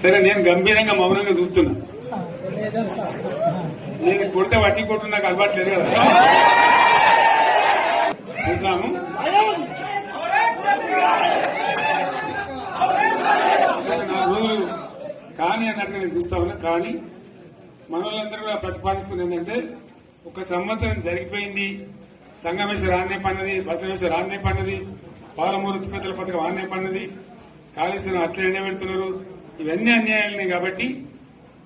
సరే నేను గంభీరంగా మౌనంగా చూస్తున్నా. నేను కొడితే వట్టి కొట్టు నాకు అలవాట్లేదు కదా. చూద్దాము. నా రోజులు కానీ అన్నట్టుగా నేను చూస్తా ఉన్నా. కానీ మనోళ్ళందరూ కూడా ప్రతిపాదిస్తుంది ఏంటంటే, ఒక సంవత్సరం జరిగిపోయింది, సంగమేశ్వర ఆన్నే పన్నది, బసవేశ్వర ఆన్నే పన్నది, పాలమూరు ఉత్పత్తుల పథకం ఆన్నే పన్నది, కాళేశ్వరం అట్లా ఎండ పెడుతున్నారు, ఇవన్నీ అన్యాయాలున్నాయి. కాబట్టి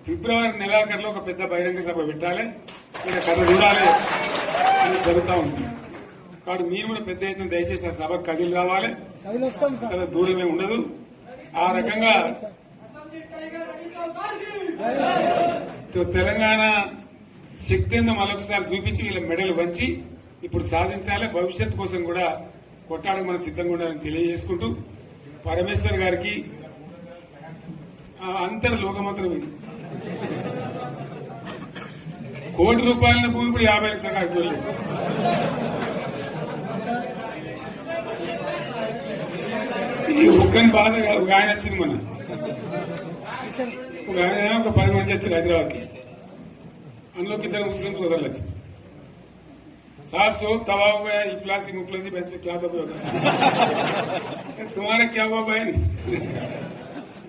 ఫిబ్రవరి నెలాఖరులో ఒక పెద్ద బహిరంగ సభ పెట్టాలి, ఇక్కడ కథ చూడాలి అని జరుగుతూ ఉంది. కాబట్టి మీరు కూడా పెద్ద ఎత్తున దయచేసి ఆ సభకు కదిలి రావాలి, కదా దూరమే ఉండదు. ఆ రకంగా తెలంగాణ శక్తి ఏందో మరొకసారి చూపించి వీళ్ళ మెడలు వంచి ఇప్పుడు సాధించాలి. భవిష్యత్ కోసం కూడా కొట్టాడకు మనం సిద్ధంగా ఉండాలని తెలియజేసుకుంటూ, పరమేశ్వర్ గారికి అంతటి లోకమంత్రం ఇది. కోటి రూపాయల భూమి ఇప్పుడు 50 లక్షల కట్టుకోలేదు. ఈ ఒక్కని బాధ ఒక ఆయన వచ్చింది, మన ఒక ఆయన ఒక 10 మంది వచ్చారు హైదరాబాద్కి. అందులోకి 2 ముస్లిం సోదరులు వచ్చారు. साहब सो तवा हो गया, इफलासी मुफलासी बच्चे क्या दबे होगा. तुम्हारा क्या हुआ बहन,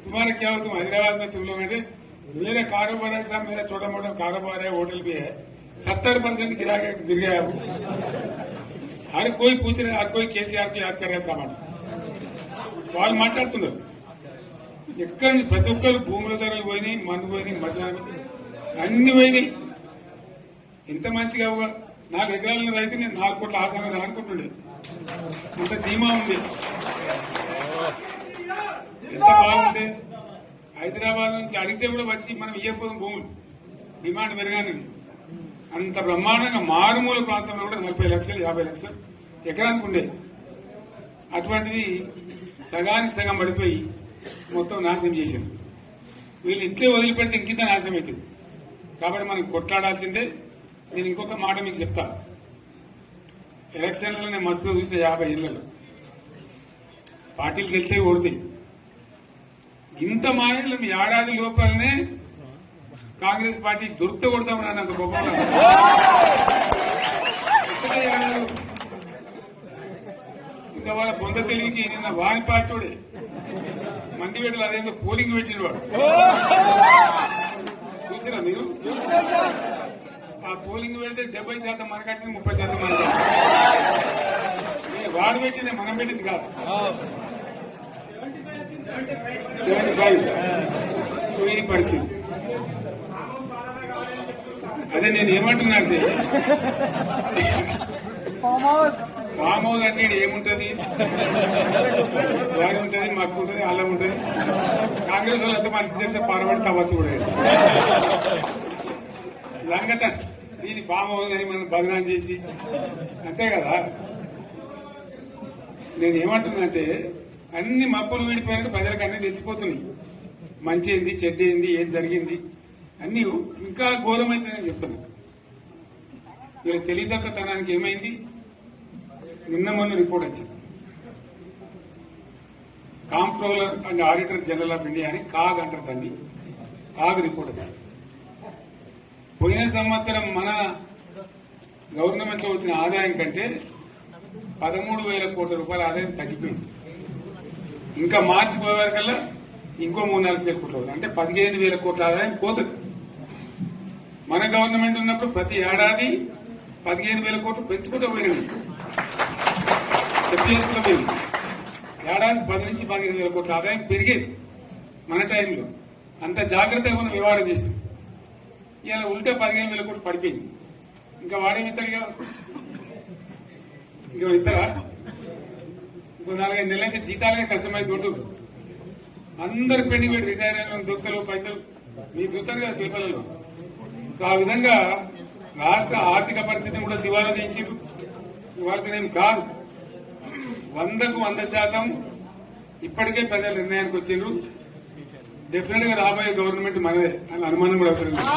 तुम्हारा क्या हुआ, तुम हैदराबाद में तुम लोग हैं. मेरा कारोबार है साहब, मेरा छोटा मोटा कारोबार है, होटल भी है, 70% गिर गया. हर कोई पूछ रहे, हर कोई केसीआर को याद कर रहा है सामान. వాళ్ళు మాట్లాడుతున్నారు. ఎక్కడ ప్రతి ఒక్కరు భూముల ధరలు పోయినాయి, మందు పోయినాయి, మసాలా అన్ని పోయినాయి. ఎంత మంచిగా 4 ఎకరాల రైతు నేను 4 కోట్ల ఆసామని అనుకుంటుండే. అంత ధీమా ఉంది, ఎంత బాగుండే. హైదరాబాద్ నుంచి అడిగితే కూడా వచ్చి మనం ఇయ్యకపోదాం భూములు, డిమాండ్ పెరగానే. అంత బ్రహ్మాండంగా మారుమూల ప్రాంతంలో కూడా 40 లక్షలు 50 లక్షలు ఎకరానికి ఉండే. అటువంటిది సగానికి సగం పడిపోయి మొత్తం నాశనం చేశారు. వీళ్ళు ఇట్లే వదిలిపెడితే ఇంకింత నాశనం అవుతుంది. కాబట్టి మనం కొట్లాడాల్సిందే. నేను ఇంకొక మాట మీకు చెప్తా. ఎలక్షన్లలో నేను మస్తుగా చూస్తే 50 ఏళ్లలో పార్టీలు గెలితే ఓడితే ఇంత మాయలు ఏడాది లోపలనే కాంగ్రెస్ పార్టీ దొరికితే కొడతామని అంత గొప్ప. ఇంకా వాళ్ళ పొంద తెలివికి నిన్న వాని పార్టీడే మంది పెట్టలు అదేందో పోలింగ్ పెట్టిన వాడు చూసిరా మీరు. ఆ పోలింగ్ పెడితే 70% మనకు వచ్చింది, 30% మనకి. వాడు పెట్టింది మనం పెట్టింది కాదు. 75 ఇది పరిస్థితి. అదే నేను ఏమంటున్నా అంటే, ఫామ్ హౌస్ అంటే ఏముంటది, వారి ఉంటది, మాకు ఉంటది, అలా ఉంటది. కాంగ్రెస్ వాళ్ళు అంతా మనసు చేస్తే పారబడి కావచ్చు కూడా లంగత. దీన్ని ఫామ్ హౌస్ అని మనం బదనాం చేసి అంతే కదా. నేను ఏమంటున్నా అంటే, అన్ని మప్పులు వీడిపోయినట్టు ప్రజలకు అన్ని తెలిసిపోతున్నాయి. మంచి ఏంది, చెడ్డ ఏంది, ఏం జరిగింది అన్ని ఇంకా ఘోరమైందని చెప్తున్నా. వీళ్ళ తెలివితక్కువతనానికి ఏమైంది, నిన్న మొన్న రిపోర్ట్ వచ్చింది. Comptroller and auditor general of India అని కాగ్ అంటారు దాన్ని. కాగ్ రిపోర్ట్ వచ్చింది. పోయిన సంవత్సరం మన గవర్నమెంట్ లో వచ్చిన ఆదాయం కంటే 13,000 కోట్ల రూపాయల ఆదాయం తగ్గిపోయింది. ఇంకా మార్చి పోయే వరకల్లా ఇంకో 3-4 కోట్ల అవుతుంది. అంటే 15,000 కోట్ల ఆదాయం పోతుంది. మన గవర్నమెంట్ ఉన్నప్పుడు ప్రతి ఏడాది 15,000 కోట్లు పెంచుకుంటూ పోయినాడు. పోయింది ఏడాది 10 నుంచి 15,000 కోట్ల ఆదాయం పెరిగేది మన టైంలో. అంత జాగ్రత్తగా మనం వివాదం చేస్తాం. ఇలా ఉల్టా 15,000 కోట్లు పడిపోయింది. ఇంకా వాడేమి ఇస్తాడుగా, ఇంకా ఇస్తారా? ఇంకో 4-5 నెలలైతే జీతాలకే కష్టమైంది. దొడ్డు అందరు పెండింగ్ పెట్టి రిటైర్ అయిన దొరుకుతారు పైసలు, మీరు దొరుకుతారు కదా పేపర్లలో. సో ఆ విధంగా రాష్ట్ర ఆర్థిక పరిస్థితిని కూడా దివాలా చేయించారు. ఇవాళనేం కాదు, 100కు 100% ఇప్పటికే ప్రజల నిర్ణయానికి వచ్చారు. డెఫినెట్ గా రాబోయే గవర్నమెంట్ మనదే అని అనుమానం కూడా అవసరం లేదు.